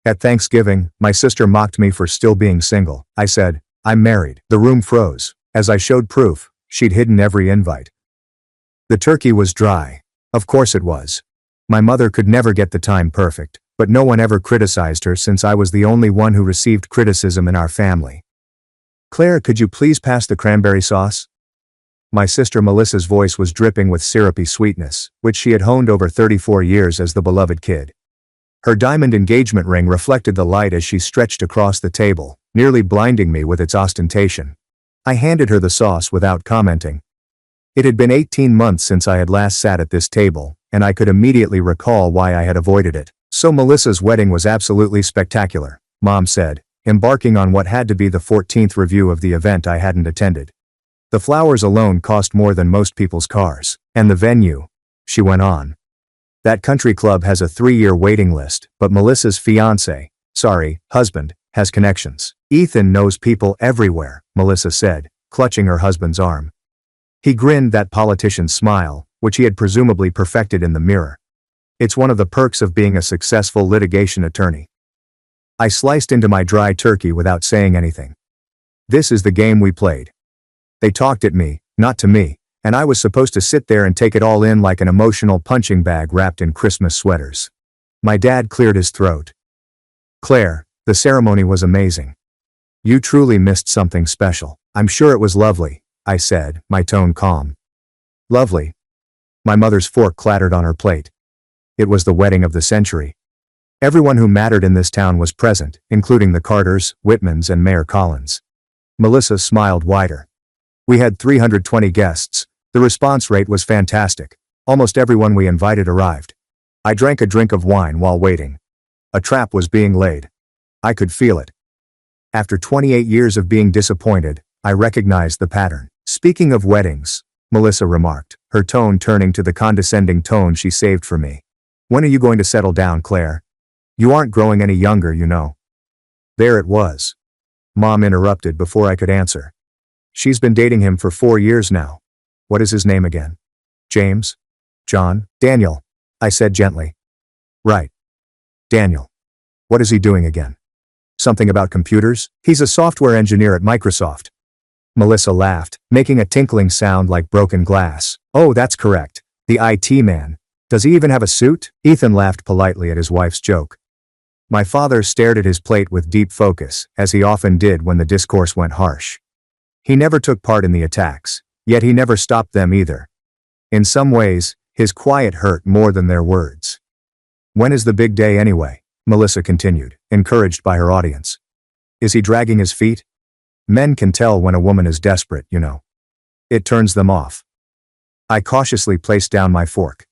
At Thanksgiving, my sister mocked me for still being single. I said, I'm married. The room froze. As I showed proof, she'd hidden every invite. The turkey was dry. Of course it was. My mother could never get the time perfect, but no one ever criticized her since I was the only one who received criticism in our family. Claire, could you please pass the cranberry sauce? My sister Melissa's voice was dripping with syrupy sweetness, which she had honed over 34 years as the beloved kid. Her diamond engagement ring reflected the light as she stretched across the table, nearly blinding me with its ostentation. I handed her the sauce without commenting. It had been 18 months since I had last sat at this table, and I could immediately recall why I had avoided it. So Melissa's wedding was absolutely spectacular, Mom said, embarking on what had to be the 14th review of the event I hadn't attended. The flowers alone cost more than most people's cars. And the venue, she went on. That country club has a 3-year waiting list, but Melissa's husband, has connections. Ethan knows people everywhere, Melissa said, clutching her husband's arm. He grinned that politician's smile, which he had presumably perfected in the mirror. It's one of the perks of being a successful litigation attorney. I sliced into my dry turkey without saying anything. This is the game we played. They talked at me, not to me, and I was supposed to sit there and take it all in like an emotional punching bag wrapped in Christmas sweaters. My dad cleared his throat. Claire, the ceremony was amazing. You truly missed something special. I'm sure it was lovely, I said, my tone calm. Lovely. My mother's fork clattered on her plate. It was the wedding of the century. Everyone who mattered in this town was present, including the Carters, Whitmans, and Mayor Collins. Melissa smiled wider. We had 320 guests. The response rate was fantastic. Almost everyone we invited arrived. I drank a drink of wine while waiting. A trap was being laid. I could feel it. After 28 years of being disappointed, I recognized the pattern. Speaking of weddings, Melissa remarked, her tone turning to the condescending tone she saved for me. When are you going to settle down, Claire? You aren't growing any younger, you know. There it was. Mom interrupted before I could answer. She's been dating him for 4 years now. What is his name again? James? John? Daniel, I said gently. Right. Daniel. What is he doing again? Something about computers? He's a software engineer at Microsoft. Melissa laughed, making a tinkling sound like broken glass. Oh, that's correct. The IT man. Does he even have a suit? Ethan laughed politely at his wife's joke. My father stared at his plate with deep focus, as he often did when the discourse went harsh. He never took part in the attacks, yet he never stopped them either. In some ways, his quiet hurt more than their words. When is the big day anyway? Melissa continued, encouraged by her audience. Is he dragging his feet? Men can tell when a woman is desperate, you know. It turns them off. I cautiously placed down my fork.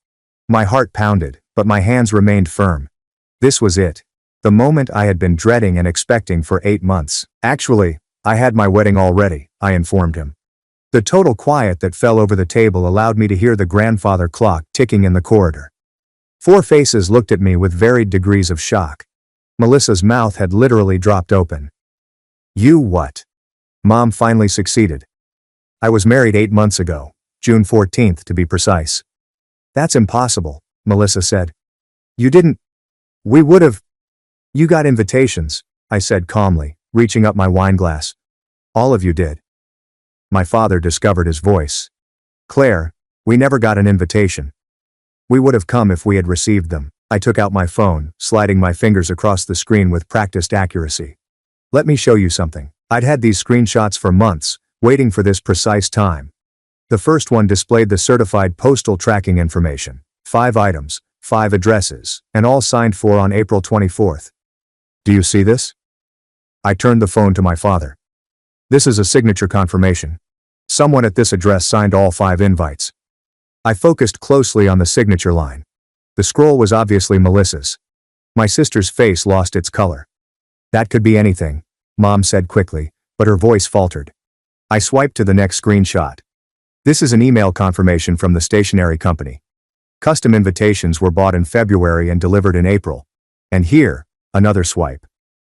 My heart pounded, but my hands remained firm. This was it. The moment I had been dreading and expecting for 8 months. Actually, I had my wedding already, I informed him. The total quiet that fell over the table allowed me to hear the grandfather clock ticking in the corridor. 4 faces looked at me with varied degrees of shock. Melissa's mouth had literally dropped open. You what? Mom finally succeeded. I was married 8 months ago, June 14th to be precise. That's impossible, Melissa said. You didn't. We would have. You got invitations, I said calmly, reaching up my wine glass. All of you did. My father discovered his voice. Claire, we never got an invitation. We would have come if we had received them. I took out my phone, sliding my fingers across the screen with practiced accuracy. Let me show you something. I'd had these screenshots for months, waiting for this precise time. The first one displayed the certified postal tracking information, 5 items, 5 addresses, and all signed for on April 24th. Do you see this? I turned the phone to my father. This is a signature confirmation. Someone at this address signed all 5 invites. I focused closely on the signature line. The scroll was obviously Melissa's. My sister's face lost its color. That could be anything, Mom said quickly, but her voice faltered. I swiped to the next screenshot. This is an email confirmation from the stationery company. Custom invitations were bought in February and delivered in April. And here, another swipe,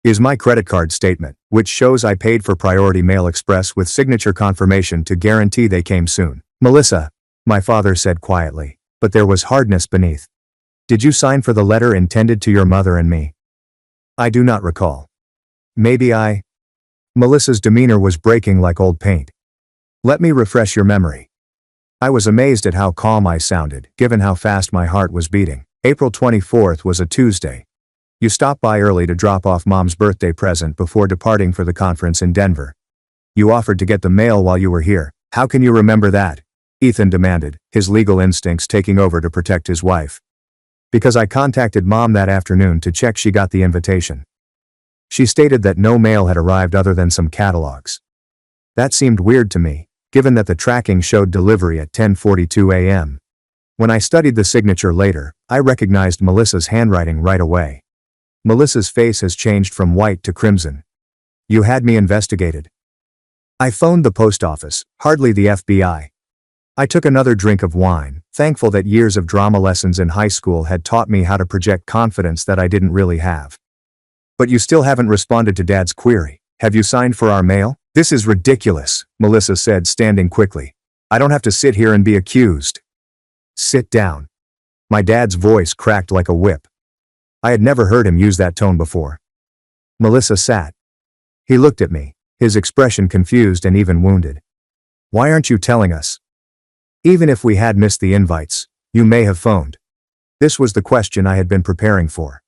is my credit card statement, which shows I paid for Priority Mail Express with signature confirmation to guarantee they came soon. Melissa, my father said quietly, but there was hardness beneath. Did you sign for the letter intended to your mother and me? I do not recall. Maybe I... Melissa's demeanor was breaking like old paint. Let me refresh your memory. I was amazed at how calm I sounded, given how fast my heart was beating. April 24th was a Tuesday. You stopped by early to drop off Mom's birthday present before departing for the conference in Denver. You offered to get the mail while you were here. How can you remember that? Ethan demanded, his legal instincts taking over to protect his wife. Because I contacted Mom that afternoon to check she got the invitation. She stated that no mail had arrived other than some catalogs. That seemed weird to me, given that the tracking showed delivery at 10:42 a.m. When I studied the signature later, I recognized Melissa's handwriting right away. Melissa's face has changed from white to crimson. You had me investigated. I phoned the post office, hardly the FBI. I took another drink of wine, thankful that years of drama lessons in high school had taught me how to project confidence that I didn't really have. But you still haven't responded to Dad's query. Have you signed for our mail? This is ridiculous, Melissa said, standing quickly. I don't have to sit here and be accused. Sit down. My dad's voice cracked like a whip. I had never heard him use that tone before. Melissa sat. He looked at me, his expression confused and even wounded. Why aren't you telling us? Even if we had missed the invites, you may have phoned. This was the question I had been preparing for.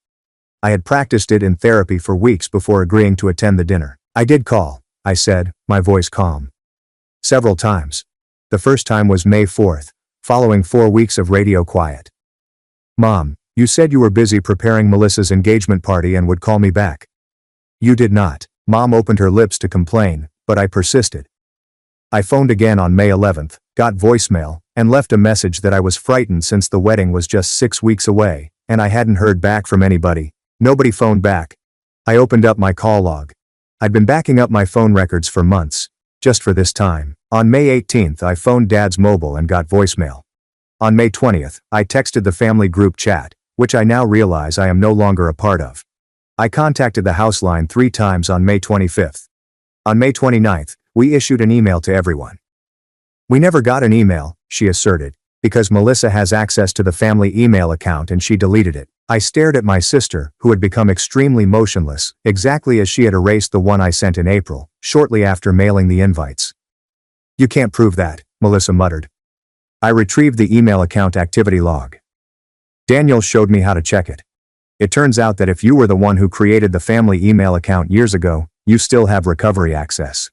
I had practiced it in therapy for weeks before agreeing to attend the dinner. I did call, I said, my voice calm. Several times. The first time was May 4th, following 4 weeks of radio quiet. Mom, you said you were busy preparing Melissa's engagement party and would call me back. You did not. Mom opened her lips to complain, but I persisted. I phoned again on May 11th, got voicemail, and left a message that I was frightened since the wedding was just 6 weeks away, and I hadn't heard back from anybody. Nobody phoned back. I opened up my call log. I'd been backing up my phone records for months, just for this time. On May 18th, I phoned Dad's mobile and got voicemail. On May 20th, I texted the family group chat, which I now realize I am no longer a part of. I contacted the house line 3 times on May 25th. On May 29th, we issued an email to everyone. We never got an email, she asserted, because Melissa has access to the family email account and she deleted it. I stared at my sister, who had become extremely motionless, exactly as she had erased the one I sent in April, shortly after mailing the invites. You can't prove that, Melissa muttered. I retrieved the email account activity log. Daniel showed me how to check it. It turns out that if you were the one who created the family email account years ago, you still have recovery access.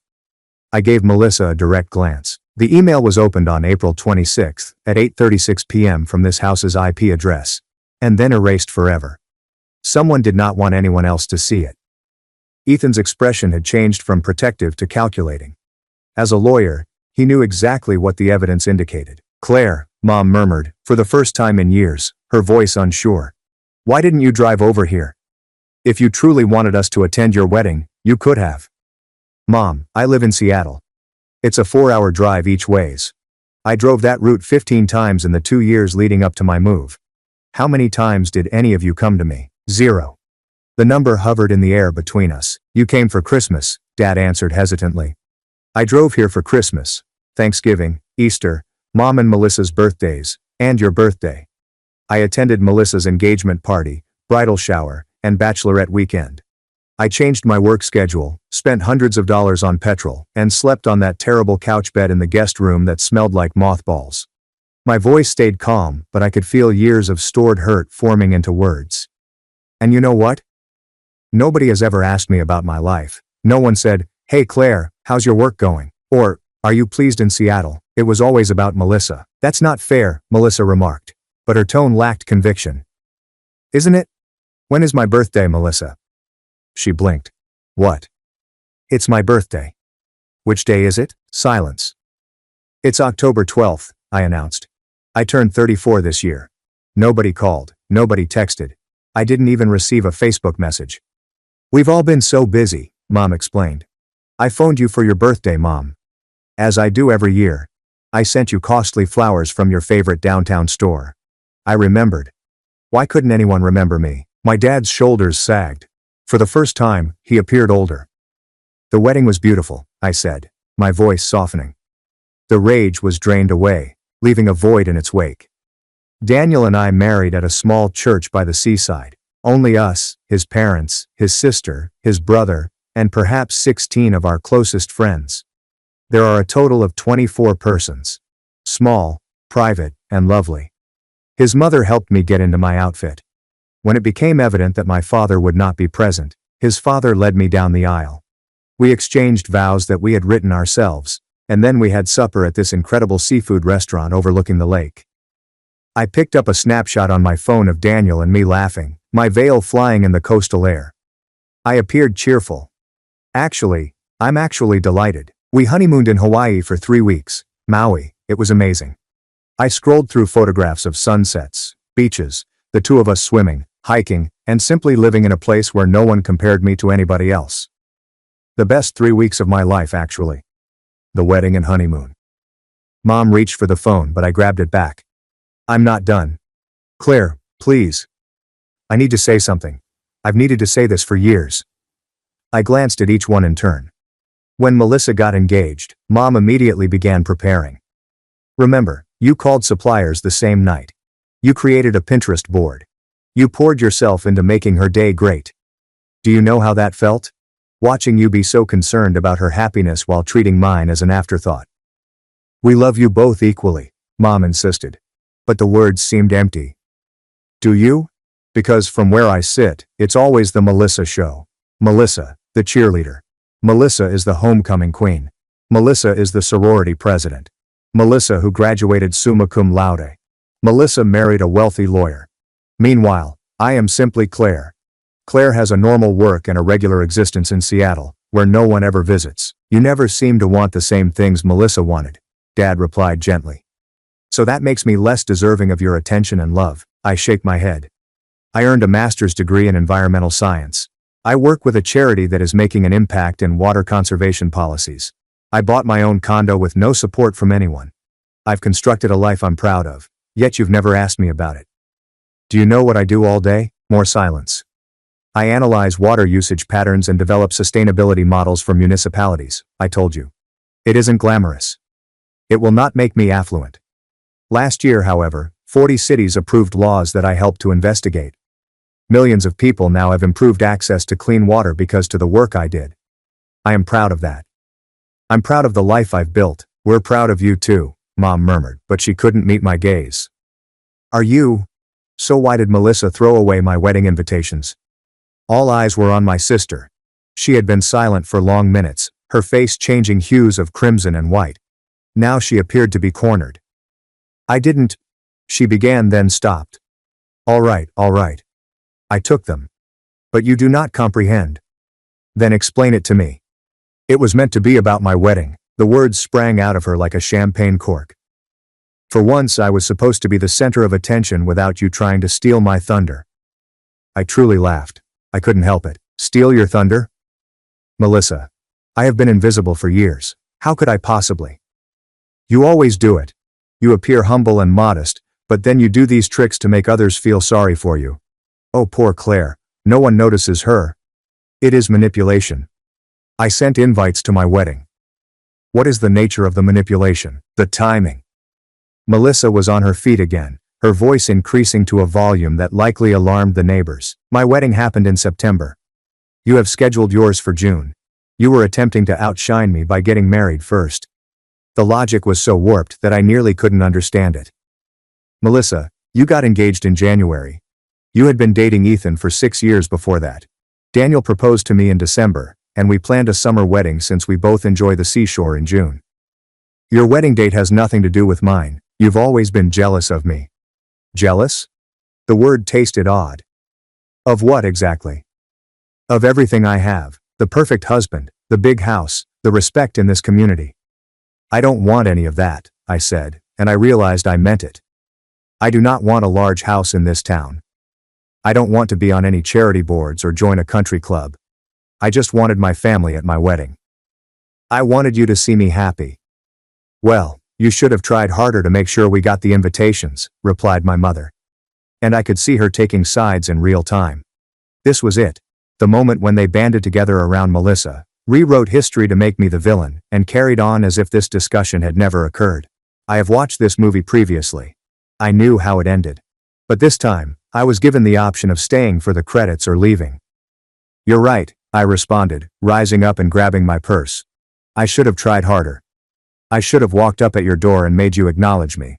I gave Melissa a direct glance. The email was opened on April 26th at 8:36 p.m. from this house's IP address, and then erased forever. Someone did not want anyone else to see it. Ethan's expression had changed from protective to calculating. As a lawyer, he knew exactly what the evidence indicated. Claire, Mom murmured, for the first time in years, her voice unsure. Why didn't you drive over here? If you truly wanted us to attend your wedding, you could have. Mom, I live in Seattle. It's a 4-hour drive each ways. I drove that route 15 times in the 2 years leading up to my move. How many times did any of you come to me? 0. The number hovered in the air between us. You came for Christmas, Dad answered hesitantly. I drove here for Christmas, Thanksgiving, Easter, Mom and Melissa's birthdays, and your birthday. I attended Melissa's engagement party, bridal shower, and bachelorette weekend. I changed my work schedule, spent hundreds of dollars on petrol, and slept on that terrible couch bed in the guest room that smelled like mothballs. My voice stayed calm, but I could feel years of stored hurt forming into words. And you know what? Nobody has ever asked me about my life. No one said, "Hey Claire, how's your work going?" Or, "Are you pleased in Seattle?" It was always about Melissa. That's not fair, Melissa remarked, but her tone lacked conviction. Isn't it? When is my birthday, Melissa? She blinked. What? It's my birthday. Which day is it? Silence. It's October 12th, I announced. I turned 34 this year. Nobody called, nobody texted. I didn't even receive a Facebook message. We've all been so busy, Mom explained. I phoned you for your birthday, Mom. As I do every year. I sent you costly flowers from your favorite downtown store. I remembered. Why couldn't anyone remember me? My dad's shoulders sagged. For the first time, he appeared older. The wedding was beautiful, I said, my voice softening. The rage was drained away, leaving a void in its wake. Daniel and I married at a small church by the seaside. Only us, his parents, his sister, his brother, and perhaps 16 of our closest friends. There are a total of 24 persons. Small, private, and lovely. His mother helped me get into my outfit. When it became evident that my father would not be present, his father led me down the aisle. We exchanged vows that we had written ourselves, and then we had supper at this incredible seafood restaurant overlooking the lake. I picked up a snapshot on my phone of Daniel and me laughing, my veil flying in the coastal air. I appeared cheerful. I'm actually delighted. We honeymooned in Hawaii for 3 weeks, Maui, it was amazing. I scrolled through photographs of sunsets, beaches, the two of us swimming, hiking, and simply living in a place where no one compared me to anybody else. The best 3 weeks of my life, actually. The wedding and honeymoon. Mom reached for the phone, but I grabbed it back. I'm not done. Claire, please. I need to say something. I've needed to say this for years. I glanced at each one in turn. When Melissa got engaged, Mom immediately began preparing. Remember, you called suppliers the same night. You created a Pinterest board. You poured yourself into making her day great. Do you know how that felt? Watching you be so concerned about her happiness while treating mine as an afterthought. We love you both equally, Mom insisted. But the words seemed empty. Do you? Because from where I sit, it's always the Melissa show. Melissa, the cheerleader. Melissa is the homecoming queen. Melissa is the sorority president. Melissa who graduated summa cum laude. Melissa married a wealthy lawyer. Meanwhile, I am simply Claire. Claire has a normal work and a regular existence in Seattle, where no one ever visits. You never seem to want the same things Melissa wanted, Dad replied gently. So that makes me less deserving of your attention and love. I shake my head. I earned a master's degree in environmental science. I work with a charity that is making an impact in water conservation policies. I bought my own condo with no support from anyone. I've constructed a life I'm proud of, yet you've never asked me about it. Do you know what I do all day? More silence. I analyze water usage patterns and develop sustainability models for municipalities, I told you. It isn't glamorous. It will not make me affluent. Last year, however, 40 cities approved laws that I helped to investigate. Millions of people now have improved access to clean water because to the work I did. I am proud of that. I'm proud of the life I've built. We're proud of you too, Mom murmured, but she couldn't meet my gaze. Are you? So why did Melissa throw away my wedding invitations? All eyes were on my sister. She had been silent for long minutes, her face changing hues of crimson and white. Now she appeared to be cornered. I didn't. She began, then stopped. All right. I took them. But you do not comprehend. Then explain it to me. It was meant to be about my wedding. The words sprang out of her like a champagne cork. For once I was supposed to be the center of attention without you trying to steal my thunder. I truly laughed. I couldn't help it. Steal your thunder? Melissa. I have been invisible for years. How could I possibly? You always do it. You appear humble and modest, but then you do these tricks to make others feel sorry for you. Oh, poor Claire. No one notices her. It is manipulation. I sent invites to my wedding. What is the nature of the manipulation? The timing. Melissa was on her feet again, her voice increasing to a volume that likely alarmed the neighbors. My wedding happened in September. You have scheduled yours for June. You were attempting to outshine me by getting married first. The logic was so warped that I nearly couldn't understand it. Melissa, you got engaged in January. You had been dating Ethan for 6 years before that. Daniel proposed to me in December, and we planned a summer wedding since we both enjoy the seashore in June. Your wedding date has nothing to do with mine. You've always been jealous of me. Jealous? The word tasted odd. Of what exactly? Of everything I have, the perfect husband, the big house, the respect in this community. I don't want any of that, I said, and I realized I meant it. I do not want a large house in this town. I don't want to be on any charity boards or join a country club. I just wanted my family at my wedding. I wanted you to see me happy. Well, you should have tried harder to make sure we got the invitations, replied my mother. And I could see her taking sides in real time. This was it. The moment when they banded together around Melissa, rewrote history to make me the villain, and carried on as if this discussion had never occurred. I have watched this movie previously. I knew how it ended. But this time, I was given the option of staying for the credits or leaving. You're right, I responded, rising up and grabbing my purse. I should have tried harder. I should have walked up at your door and made you acknowledge me.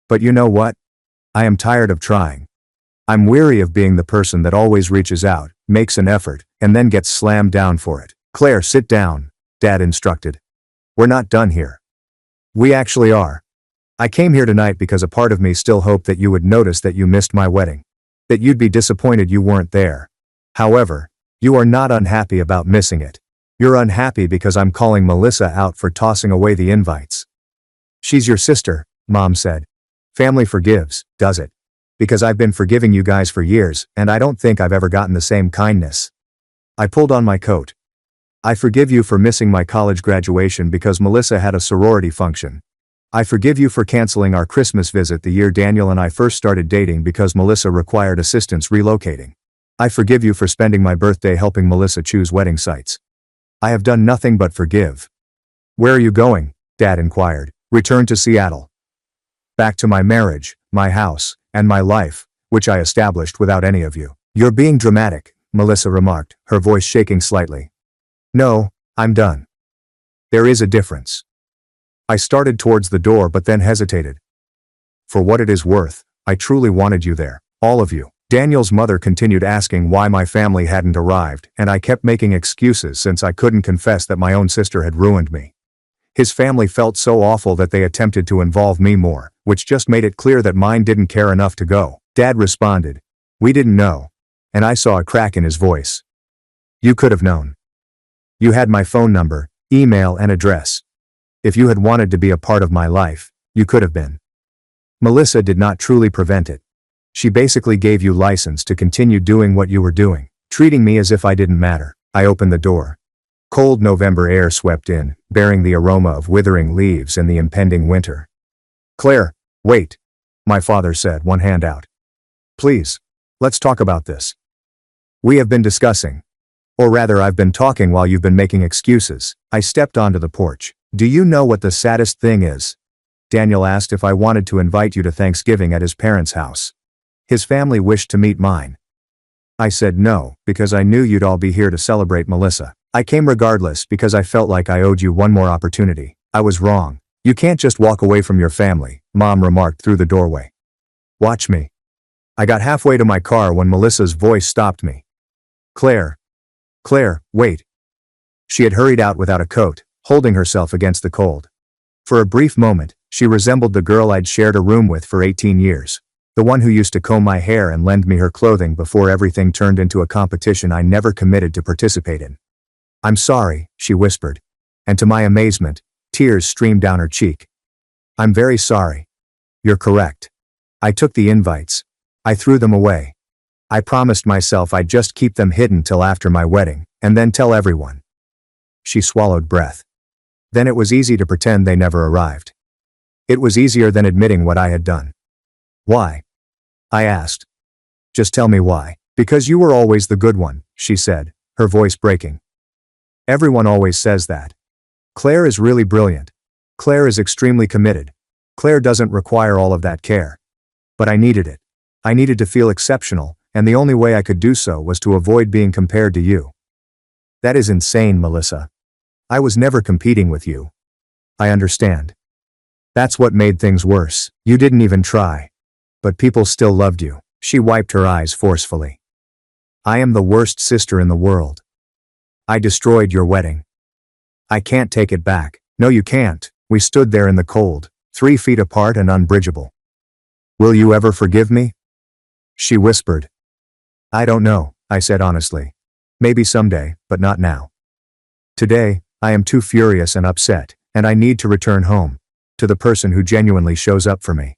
But you know what? I am tired of trying. I'm weary of being the person that always reaches out, makes an effort, and then gets slammed down for it. Claire, sit down, Dad instructed. We're not done here. We actually are. I came here tonight because a part of me still hoped that you would notice that you missed my wedding. That you'd be disappointed you weren't there. However, you are not unhappy about missing it. You're unhappy because I'm calling Melissa out for tossing away the invites. She's your sister, Mom said. Family forgives, does it? Because I've been forgiving you guys for years, and I don't think I've ever gotten the same kindness. I pulled on my coat. I forgive you for missing my college graduation because Melissa had a sorority function. I forgive you for canceling our Christmas visit the year Daniel and I first started dating because Melissa required assistance relocating. I forgive you for spending my birthday helping Melissa choose wedding sites. I have done nothing but forgive. Where are you going? Dad inquired. Return to Seattle. Back to my marriage, my house, and my life, which I established without any of you. You're being dramatic, Melissa remarked, her voice shaking slightly. No, I'm done. There is a difference. I started towards the door but then hesitated. For what it is worth, I truly wanted you there, all of you. Daniel's mother continued asking why my family hadn't arrived, and I kept making excuses since I couldn't confess that my own sister had ruined me. His family felt so awful that they attempted to involve me more, which just made it clear that mine didn't care enough to go. Dad responded. We didn't know. And I saw a crack in his voice. You could have known. You had my phone number, email, and address. If you had wanted to be a part of my life, you could have been. Melissa did not truly prevent it. She basically gave you license to continue doing what you were doing, treating me as if I didn't matter. I opened the door. Cold November air swept in, bearing the aroma of withering leaves and the impending winter. Claire, wait, my father said, one hand out. Please, let's talk about this. We have been discussing. Or rather, I've been talking while you've been making excuses. I stepped onto the porch. Do you know what the saddest thing is? Daniel asked if I wanted to invite you to Thanksgiving at his parents' house. His family wished to meet mine. I said no, because I knew you'd all be here to celebrate Melissa. I came regardless because I felt like I owed you one more opportunity. I was wrong. You can't just walk away from your family, Mom remarked through the doorway. Watch me. I got halfway to my car when Melissa's voice stopped me. Claire, wait. She had hurried out without a coat, holding herself against the cold. For a brief moment, she resembled the girl I'd shared a room with for 18 years. The one who used to comb my hair and lend me her clothing before everything turned into a competition I never committed to participate in. I'm sorry, she whispered. And to my amazement, tears streamed down her cheek. I'm very sorry. You're correct. I took the invites. I threw them away. I promised myself I'd just keep them hidden till after my wedding, and then tell everyone. She swallowed breath. Then it was easy to pretend they never arrived. It was easier than admitting what I had done. Why? I asked. Just tell me why. Because you were always the good one, she said, her voice breaking. Everyone always says that. Claire is really brilliant. Claire is extremely committed. Claire doesn't require all of that care. But I needed it. I needed to feel exceptional, and the only way I could do so was to avoid being compared to you. That is insane, Melissa. I was never competing with you. I understand. That's what made things worse. You didn't even try. But people still loved you. She wiped her eyes forcefully. I am the worst sister in the world. I destroyed your wedding. I can't take it back. No, you can't. We stood there in the cold, 3 feet apart and unbridgeable. Will you ever forgive me? She whispered. I don't know, I said honestly. Maybe someday, but not now. Today, I am too furious and upset, and I need to return home, to the person who genuinely shows up for me.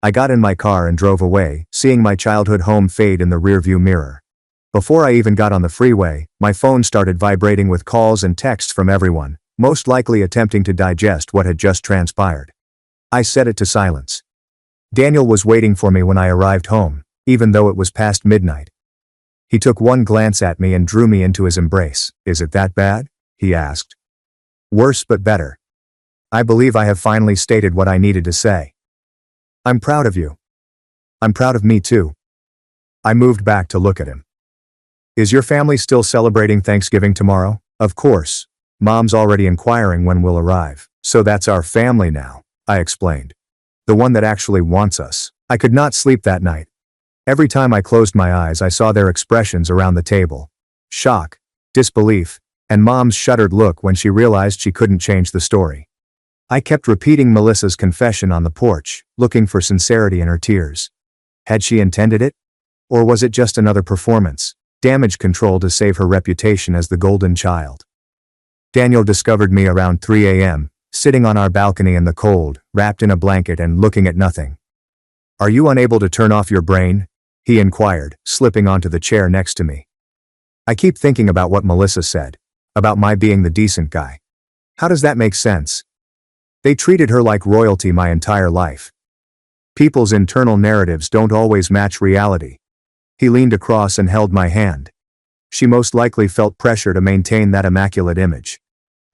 I got in my car and drove away, seeing my childhood home fade in the rearview mirror. Before I even got on the freeway, my phone started vibrating with calls and texts from everyone, most likely attempting to digest what had just transpired. I set it to silence. Daniel was waiting for me when I arrived home, even though it was past midnight. He took one glance at me and drew me into his embrace. Is it that bad? He asked. Worse but better. I believe I have finally stated what I needed to say. I'm proud of you. I'm proud of me too. I moved back to look at him. Is your family still celebrating Thanksgiving tomorrow? Of course. Mom's already inquiring when we'll arrive. So that's our family now, I explained. The one that actually wants us. I could not sleep that night. Every time I closed my eyes I saw their expressions around the table. Shock, disbelief, and Mom's shuddered look when she realized she couldn't change the story. I kept repeating Melissa's confession on the porch, looking for sincerity in her tears. Had she intended it? Or was it just another performance, damage control to save her reputation as the golden child? Daniel discovered me around 3 a.m., sitting on our balcony in the cold, wrapped in a blanket and looking at nothing. Are you unable to turn off your brain? He inquired, slipping onto the chair next to me. I keep thinking about what Melissa said, about my being the decent guy. How does that make sense? They treated her like royalty my entire life. People's internal narratives don't always match reality. He leaned across and held my hand. She most likely felt pressure to maintain that immaculate image.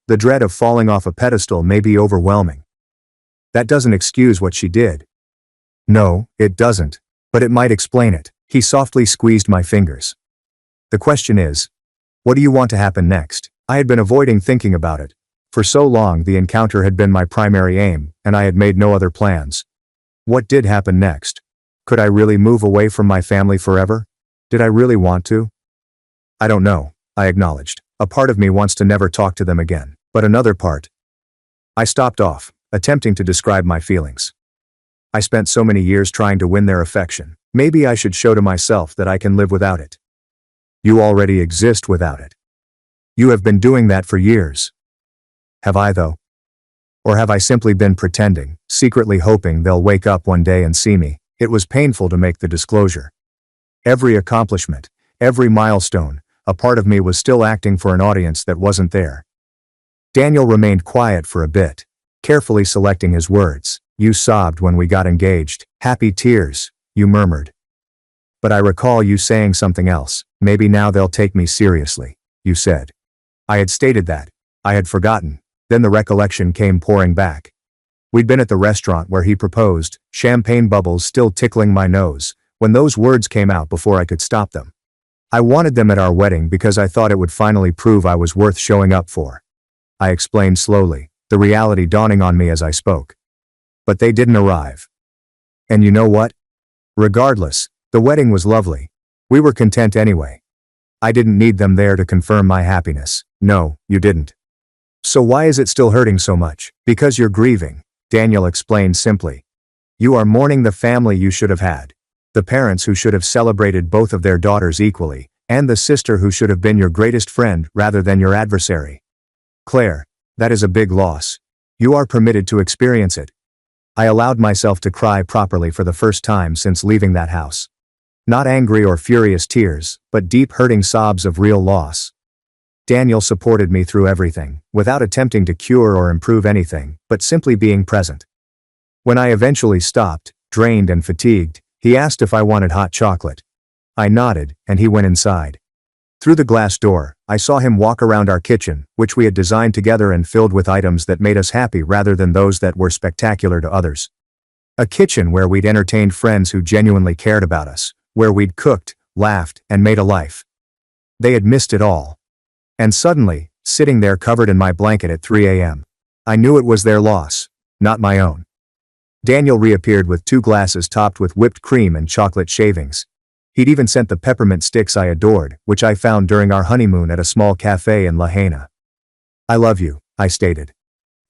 The dread of falling off a pedestal may be overwhelming. That doesn't excuse what she did. No, it doesn't, but it might explain it. He softly squeezed my fingers. The question is, what do you want to happen next? I had been avoiding thinking about it. For so long the encounter had been my primary aim, and I had made no other plans. What did happen next? Could I really move away from my family forever? Did I really want to? I don't know, I acknowledged. A part of me wants to never talk to them again, but another part. I stopped off, attempting to describe my feelings. I spent so many years trying to win their affection. Maybe I should show to myself that I can live without it. You already exist without it. You have been doing that for years. Have I though? Or have I simply been pretending, secretly hoping they'll wake up one day and see me? It was painful to make the disclosure. Every accomplishment, every milestone, a part of me was still acting for an audience that wasn't there. Daniel remained quiet for a bit, carefully selecting his words. You sobbed when we got engaged. Happy tears, you murmured. But I recall you saying something else. Maybe now they'll take me seriously, you said. I had stated that. I had forgotten. Then the recollection came pouring back. We'd been at the restaurant where he proposed, champagne bubbles still tickling my nose, when those words came out before I could stop them. I wanted them at our wedding because I thought it would finally prove I was worth showing up for. I explained slowly, the reality dawning on me as I spoke. But they didn't arrive. And you know what? Regardless, the wedding was lovely. We were content anyway. I didn't need them there to confirm my happiness. No, you didn't. So why is it still hurting so much? Because you're grieving, Daniel explained simply. You are mourning the family you should have had. The parents who should have celebrated both of their daughters equally, and the sister who should have been your greatest friend rather than your adversary. Claire, that is a big loss. You are permitted to experience it. I allowed myself to cry properly for the first time since leaving that house. Not angry or furious tears, but deep hurting sobs of real loss. Daniel supported me through everything, without attempting to cure or improve anything, but simply being present. When I eventually stopped, drained and fatigued, he asked if I wanted hot chocolate. I nodded, and he went inside. Through the glass door, I saw him walk around our kitchen, which we had designed together and filled with items that made us happy rather than those that were spectacular to others. A kitchen where we'd entertained friends who genuinely cared about us, where we'd cooked, laughed, and made a life. They had missed it all. And suddenly, sitting there covered in my blanket at 3 a.m., I knew it was their loss, not my own. Daniel reappeared with 2 glasses topped with whipped cream and chocolate shavings. He'd even sent the peppermint sticks I adored, which I found during our honeymoon at a small cafe in Lahaina. I love you, I stated.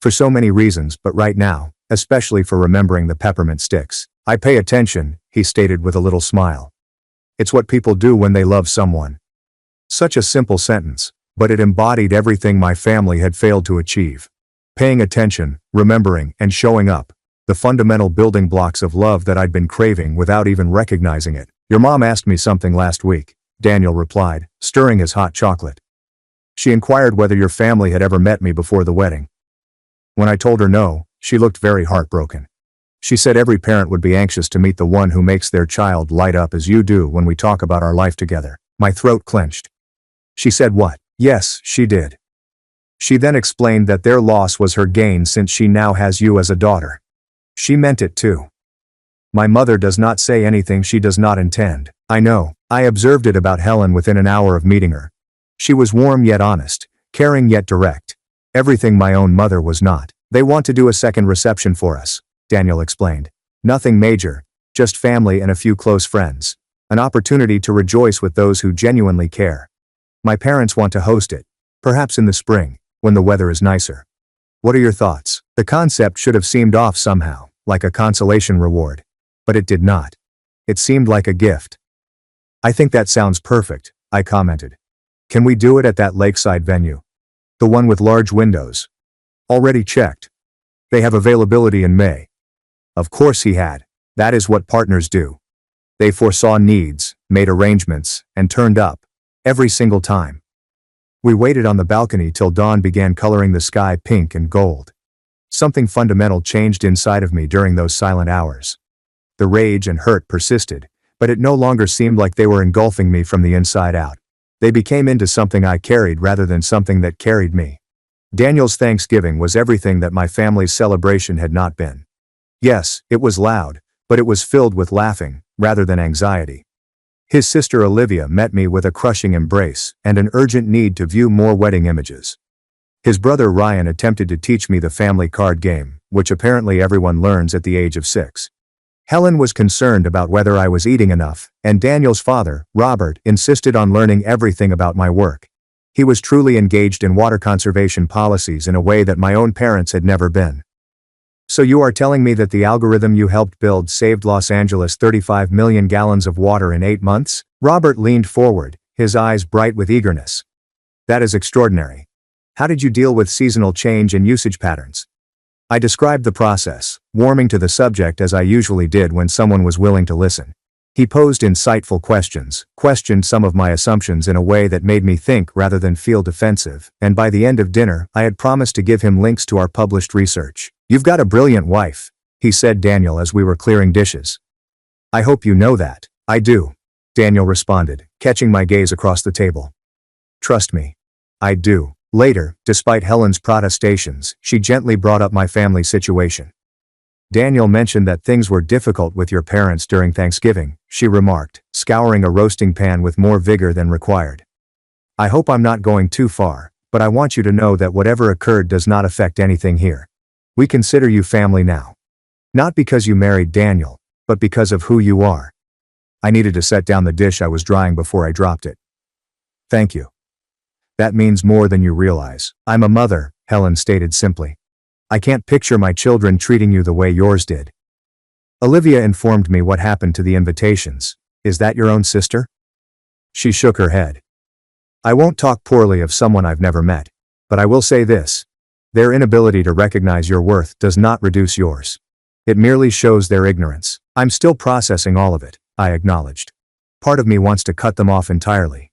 For so many reasons, but right now, especially for remembering the peppermint sticks. I pay attention, he stated with a little smile. It's what people do when they love someone. Such a simple sentence, but it embodied everything my family had failed to achieve. Paying attention, remembering, and showing up. The fundamental building blocks of love that I'd been craving without even recognizing it. Your mom asked me something last week, Daniel replied, stirring his hot chocolate. She inquired whether your family had ever met me before the wedding. When I told her no, she looked very heartbroken. She said every parent would be anxious to meet the one who makes their child light up as you do when we talk about our life together. My throat clenched. She said what? Yes, she did. She then explained that their loss was her gain since she now has you as a daughter. She meant it too. My mother does not say anything she does not intend. I know. I observed it about Helen within an hour of meeting her. She was warm yet honest, caring yet direct. Everything my own mother was not. They want to do a second reception for us, Daniel explained. Nothing major, just family and a few close friends. An opportunity to rejoice with those who genuinely care. My parents want to host it, perhaps in the spring, when the weather is nicer. What are your thoughts? The concept should have seemed off somehow, like a consolation reward. But it did not. It seemed like a gift. I think that sounds perfect, I commented. Can we do it at that lakeside venue? The one with large windows. Already checked. They have availability in May. Of course he had. That is what partners do. They foresaw needs, made arrangements, and turned up. Every single time. We waited on the balcony till dawn began coloring the sky pink and gold. Something fundamental changed inside of me during those silent hours. The rage and hurt persisted, but it no longer seemed like they were engulfing me from the inside out. They became into something I carried rather than something that carried me. Daniel's Thanksgiving was everything that my family's celebration had not been. Yes, it was loud, but it was filled with laughing, rather than anxiety. His sister Olivia met me with a crushing embrace and an urgent need to view more wedding images. His brother Ryan attempted to teach me the family card game, which apparently everyone learns at the age of 6. Helen was concerned about whether I was eating enough, and Daniel's father, Robert, insisted on learning everything about my work. He was truly engaged in water conservation policies in a way that my own parents had never been. So you are telling me that the algorithm you helped build saved Los Angeles 35 million gallons of water in 8 months? Robert leaned forward, his eyes bright with eagerness. That is extraordinary. How did you deal with seasonal change in usage patterns? I described the process, warming to the subject as I usually did when someone was willing to listen. He posed insightful questions, questioned some of my assumptions in a way that made me think rather than feel defensive, and by the end of dinner, I had promised to give him links to our published research. You've got a brilliant wife, he said Daniel as we were clearing dishes. I hope you know that. I do, Daniel responded, catching my gaze across the table. Trust me. I do. Later, despite Helen's protestations, she gently brought up my family situation. Daniel mentioned that things were difficult with your parents during Thanksgiving, she remarked, scouring a roasting pan with more vigor than required. I hope I'm not going too far, but I want you to know that whatever occurred does not affect anything here. We consider you family now. Not because you married Daniel, but because of who you are. I needed to set down the dish I was drying before I dropped it. Thank you. That means more than you realize. I'm a mother, Helen stated simply. I can't picture my children treating you the way yours did. Olivia informed me what happened to the invitations. Is that your own sister? She shook her head. I won't talk poorly of someone I've never met. But I will say this. Their inability to recognize your worth does not reduce yours. It merely shows their ignorance. I'm still processing all of it, I acknowledged. Part of me wants to cut them off entirely.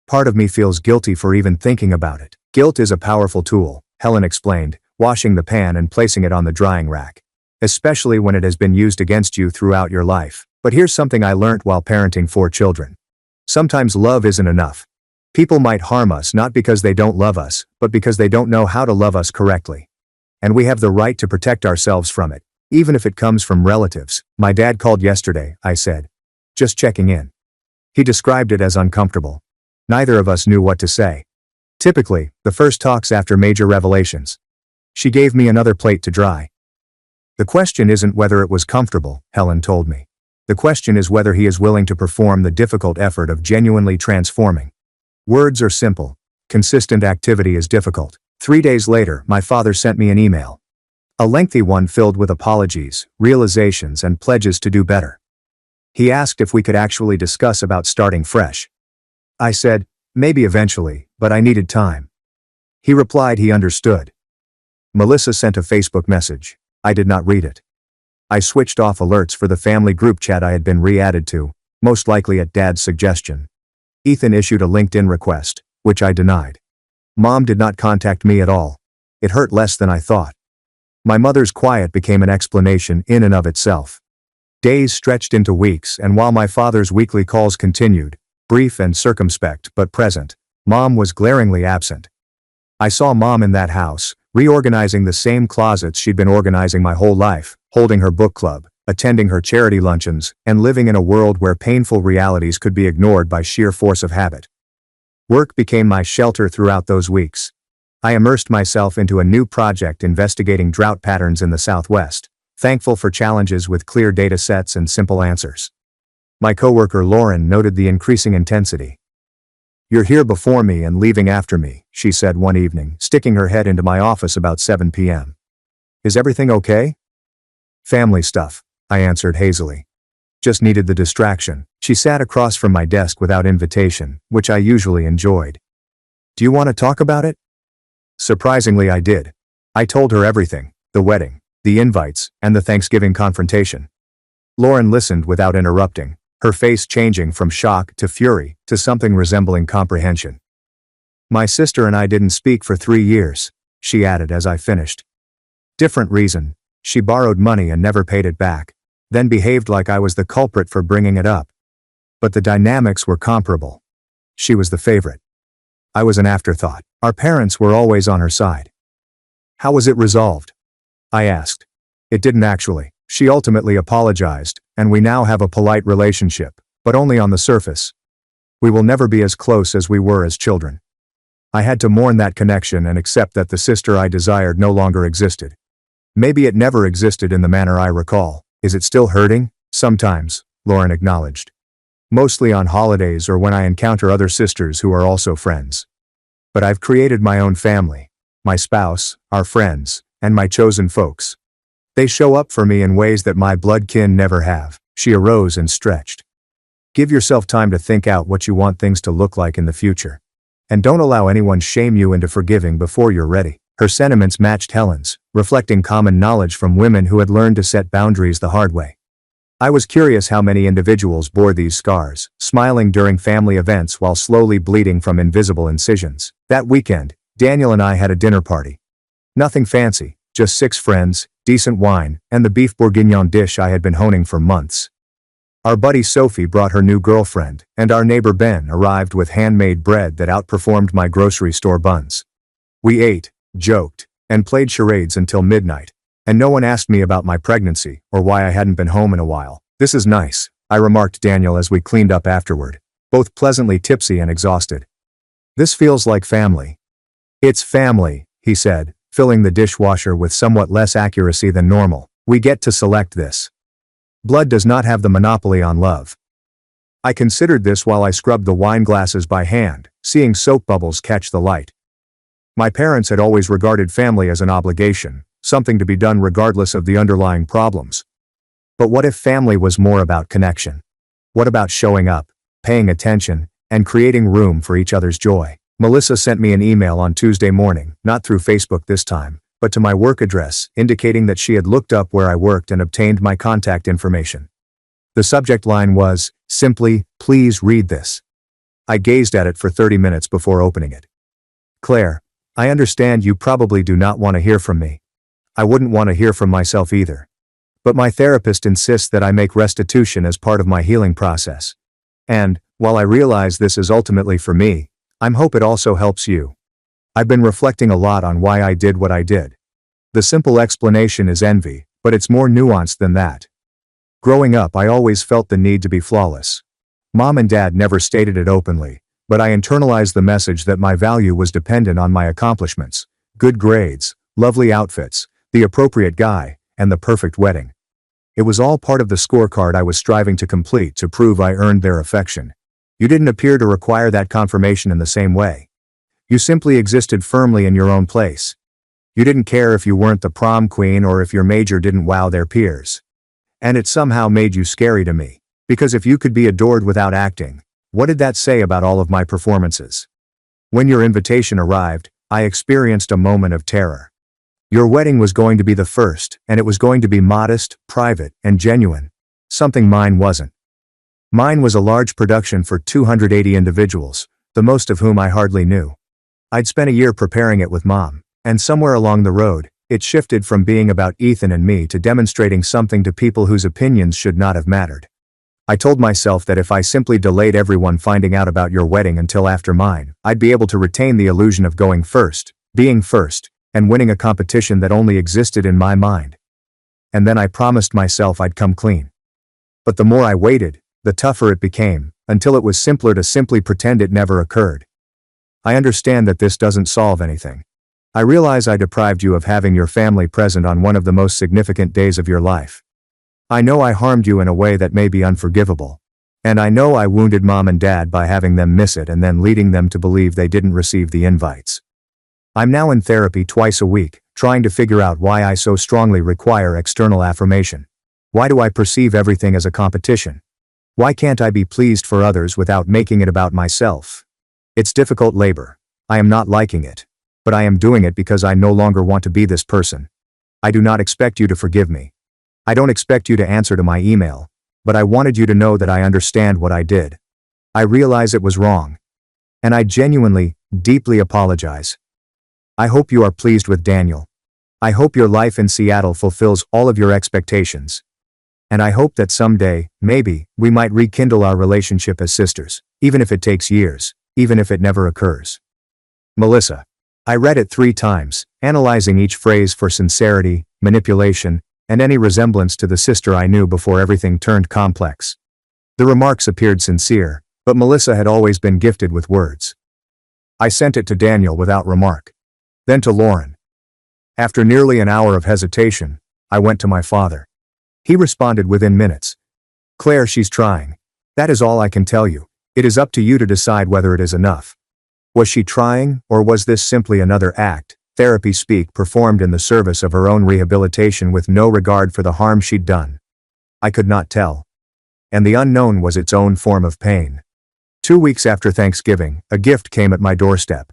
Part of me feels guilty for even thinking about it. Guilt is a powerful tool, Helen explained, washing the pan and placing it on the drying rack. Especially when it has been used against you throughout your life. But here's something I learned while parenting 4 children. Sometimes love isn't enough. People might harm us not because they don't love us, but because they don't know how to love us correctly. And we have the right to protect ourselves from it, even if it comes from relatives. My dad called yesterday, I said. Just checking in. He described it as uncomfortable. Neither of us knew what to say. Typically, the first talks after major revelations. She gave me another plate to dry. The question isn't whether it was comfortable, Helen told me. The question is whether he is willing to perform the difficult effort of genuinely transforming. Words are simple. Consistent activity is difficult. 3 days later, my father sent me an email. A lengthy one filled with apologies, realizations, and pledges to do better. He asked if we could actually discuss about starting fresh. I said, maybe eventually, but I needed time. He replied he understood. Melissa sent a Facebook message. I did not read it. I switched off alerts for the family group chat I had been re-added to, most likely at Dad's suggestion. Ethan issued a LinkedIn request, which I denied. Mom did not contact me at all. It hurt less than I thought. My mother's quiet became an explanation in and of itself. Days stretched into weeks, and while my father's weekly calls continued, brief and circumspect but present, Mom was glaringly absent. I saw Mom in that house, reorganizing the same closets she'd been organizing my whole life, holding her book club, attending her charity luncheons, and living in a world where painful realities could be ignored by sheer force of habit. Work became my shelter throughout those weeks. I immersed myself into a new project investigating drought patterns in the Southwest, thankful for challenges with clear data sets and simple answers. My coworker Lauren noted the increasing intensity. "You're here before me and leaving after me," she said one evening, sticking her head into my office about 7 p.m. "Is everything okay?" "Family stuff," I answered hazily. "Just needed the distraction." She sat across from my desk without invitation, which I usually enjoyed. "Do you want to talk about it?" Surprisingly, I did. I told her everything: the wedding, the invites, and the Thanksgiving confrontation. Lauren listened without interrupting, her face changing from shock to fury to something resembling comprehension. "My sister and I didn't speak for 3 years," she added as I finished. "Different reason. She borrowed money and never paid it back, then behaved like I was the culprit for bringing it up. But the dynamics were comparable. She was the favorite. I was an afterthought. Our parents were always on her side." "How was it resolved?" I asked. "It didn't actually. She ultimately apologized, and we now have a polite relationship, but only on the surface. We will never be as close as we were as children." I had to mourn that connection and accept that the sister I desired no longer existed. "Maybe it never existed in the manner I recall. Is it still hurting?" "Sometimes," Lauren acknowledged. "Mostly on holidays or when I encounter other sisters who are also friends. But I've created my own family. My spouse, our friends, and my chosen folks. They show up for me in ways that my blood kin never have." She arose and stretched. "Give yourself time to think out what you want things to look like in the future. And don't allow anyone shame you into forgiving before you're ready." Her sentiments matched Helen's, reflecting common knowledge from women who had learned to set boundaries the hard way. I was curious how many individuals bore these scars, smiling during family events while slowly bleeding from invisible incisions. That weekend, Daniel and I had a dinner party. Nothing fancy, just 6 friends, decent wine, and the beef bourguignon dish I had been honing for months. Our buddy Sophie brought her new girlfriend, and our neighbor Ben arrived with handmade bread that outperformed my grocery store buns. We ate, joked, and played charades until midnight, and no one asked me about my pregnancy or why I hadn't been home in a while. "This is nice," I remarked to Daniel as we cleaned up afterward, both pleasantly tipsy and exhausted. "This feels like family." "It's family," he said, filling the dishwasher with somewhat less accuracy than normal. "We get to select this. Blood does not have the monopoly on love." I considered this while I scrubbed the wine glasses by hand, seeing soap bubbles catch the light. My parents had always regarded family as an obligation, something to be done regardless of the underlying problems. But what if family was more about connection? What about showing up, paying attention, and creating room for each other's joy? Melissa sent me an email on Tuesday morning, not through Facebook this time, but to my work address, indicating that she had looked up where I worked and obtained my contact information. The subject line was, simply, "Please read this." I gazed at it for 30 minutes before opening it. "Claire, I understand you probably do not want to hear from me. I wouldn't want to hear from myself either. But my therapist insists that I make restitution as part of my healing process. And, while I realize this is ultimately for me, I hope it also helps you. I've been reflecting a lot on why I did what I did. The simple explanation is envy, but it's more nuanced than that. Growing up, I always felt the need to be flawless. Mom and Dad never stated it openly, but I internalized the message that my value was dependent on my accomplishments, good grades, lovely outfits, the appropriate guy, and the perfect wedding. It was all part of the scorecard I was striving to complete to prove I earned their affection. You didn't appear to require that confirmation in the same way. You simply existed firmly in your own place. You didn't care if you weren't the prom queen or if your major didn't wow their peers. And it somehow made you scary to me. Because if you could be adored without acting, what did that say about all of my performances? When your invitation arrived, I experienced a moment of terror. Your wedding was going to be the first, and it was going to be modest, private, and genuine. Something mine wasn't. Mine was a large production for 280 individuals, the most of whom I hardly knew. I'd spent a year preparing it with Mom, and somewhere along the road, it shifted from being about Ethan and me to demonstrating something to people whose opinions should not have mattered. I told myself that if I simply delayed everyone finding out about your wedding until after mine, I'd be able to retain the illusion of going first, being first, and winning a competition that only existed in my mind. and then I promised myself I'd come clean. But the more I waited, the tougher it became, until it was simpler to simply pretend it never occurred. I understand that this doesn't solve anything. I realize I deprived you of having your family present on one of the most significant days of your life. I know I harmed you in a way that may be unforgivable. And I know I wounded Mom and Dad by having them miss it and then leading them to believe they didn't receive the invites. I'm now in therapy twice a week, trying to figure out why I so strongly require external affirmation. Why do I perceive everything as a competition? Why can't I be pleased for others without making it about myself? It's difficult labor. I am not liking it. But I am doing it because I no longer want to be this person. I do not expect you to forgive me. I don't expect you to answer to my email, but I wanted you to know that I understand what I did. I realize it was wrong. And I genuinely, deeply apologize. I hope you are pleased with Daniel. I hope your life in Seattle fulfills all of your expectations. And I hope that someday, maybe, we might rekindle our relationship as sisters, even if it takes years, even if it never occurs. Melissa. I read it 3 times, analyzing each phrase for sincerity, manipulation, and any resemblance to the sister I knew before everything turned complex. The remarks appeared sincere, but Melissa had always been gifted with words. I sent it to Daniel without remark. Then to Lauren. After nearly an hour of hesitation, I went to my father. He responded within minutes. Claire, she's trying. That is all I can tell you. It is up to you to decide whether it is enough. Was she trying, or was this simply another act, therapy speak, performed in the service of her own rehabilitation with no regard for the harm she'd done? I could not tell. And the unknown was its own form of pain. 2 weeks after Thanksgiving, a gift came at my doorstep.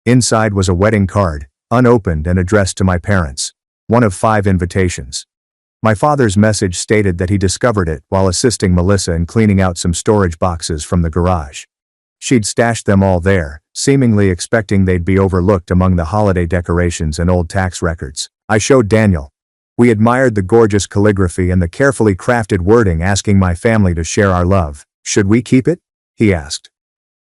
Inside was a wedding card, unopened and addressed to my parents. One of 5 invitations. My father's message stated that he discovered it while assisting Melissa in cleaning out some storage boxes from the garage. She'd stashed them all there, seemingly expecting they'd be overlooked among the holiday decorations and old tax records. I showed Daniel. We admired the gorgeous calligraphy and the carefully crafted wording asking my family to share our love. Should we keep it? He asked.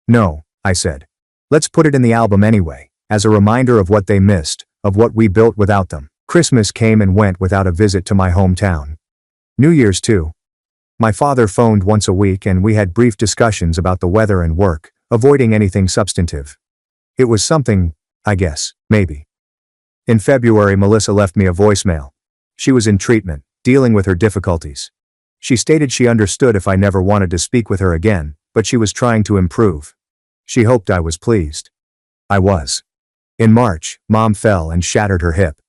No, I said. Let's put it in the album anyway, as a reminder of what they missed, of what we built without them. Christmas came and went without a visit to my hometown. New Year's too. My father phoned once a week and we had brief discussions about the weather and work, avoiding anything substantive. It was something, I guess, maybe. In February, Melissa left me a voicemail. She was in treatment, dealing with her difficulties. She stated she understood if I never wanted to speak with her again, but she was trying to improve. She hoped I was pleased. I was. In March, Mom fell and shattered her hip.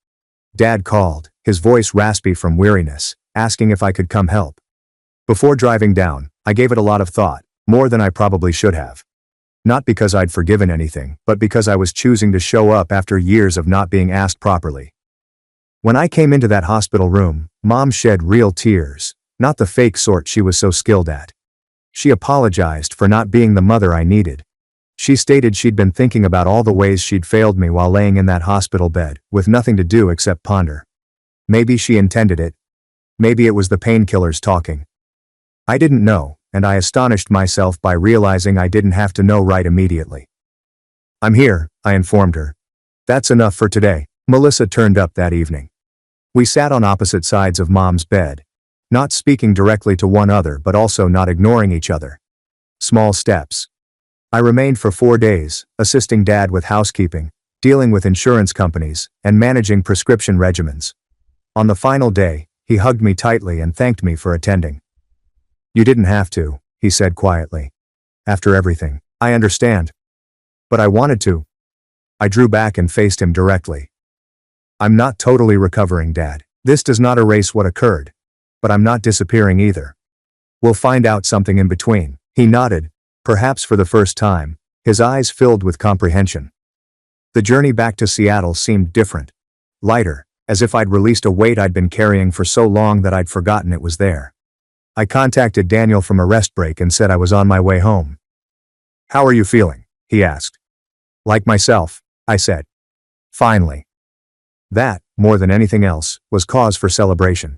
Dad called, his voice raspy from weariness, asking if I could come help. Before driving down, I gave it a lot of thought, more than I probably should have. Not because I'd forgiven anything, but because I was choosing to show up after years of not being asked properly. When I came into that hospital room, Mom shed real tears, not the fake sort she was so skilled at. She apologized for not being the mother I needed. She stated she'd been thinking about all the ways she'd failed me while laying in that hospital bed, with nothing to do except ponder. Maybe she intended it. Maybe it was the painkillers talking. I didn't know, and I astonished myself by realizing I didn't have to know right immediately. I'm here, I informed her. That's enough for today. Melissa turned up that evening. We sat on opposite sides of Mom's bed, not speaking directly to one another but also not ignoring each other. Small steps. I remained for 4 days, assisting Dad with housekeeping, dealing with insurance companies, and managing prescription regimens. On the final day, he hugged me tightly and thanked me for attending. You didn't have to, he said quietly. After everything, I understand. But I wanted to. I drew back and faced him directly. I'm not totally recovering, Dad. This does not erase what occurred. But I'm not disappearing either. We'll find out something in between. He nodded, perhaps for the first time, his eyes filled with comprehension. The journey back to Seattle seemed different. Lighter, as if I'd released a weight I'd been carrying for so long that I'd forgotten it was there. I contacted Daniel from a rest break and said I was on my way home. How are you feeling? He asked. Like myself, I said. Finally. That, more than anything else, was cause for celebration.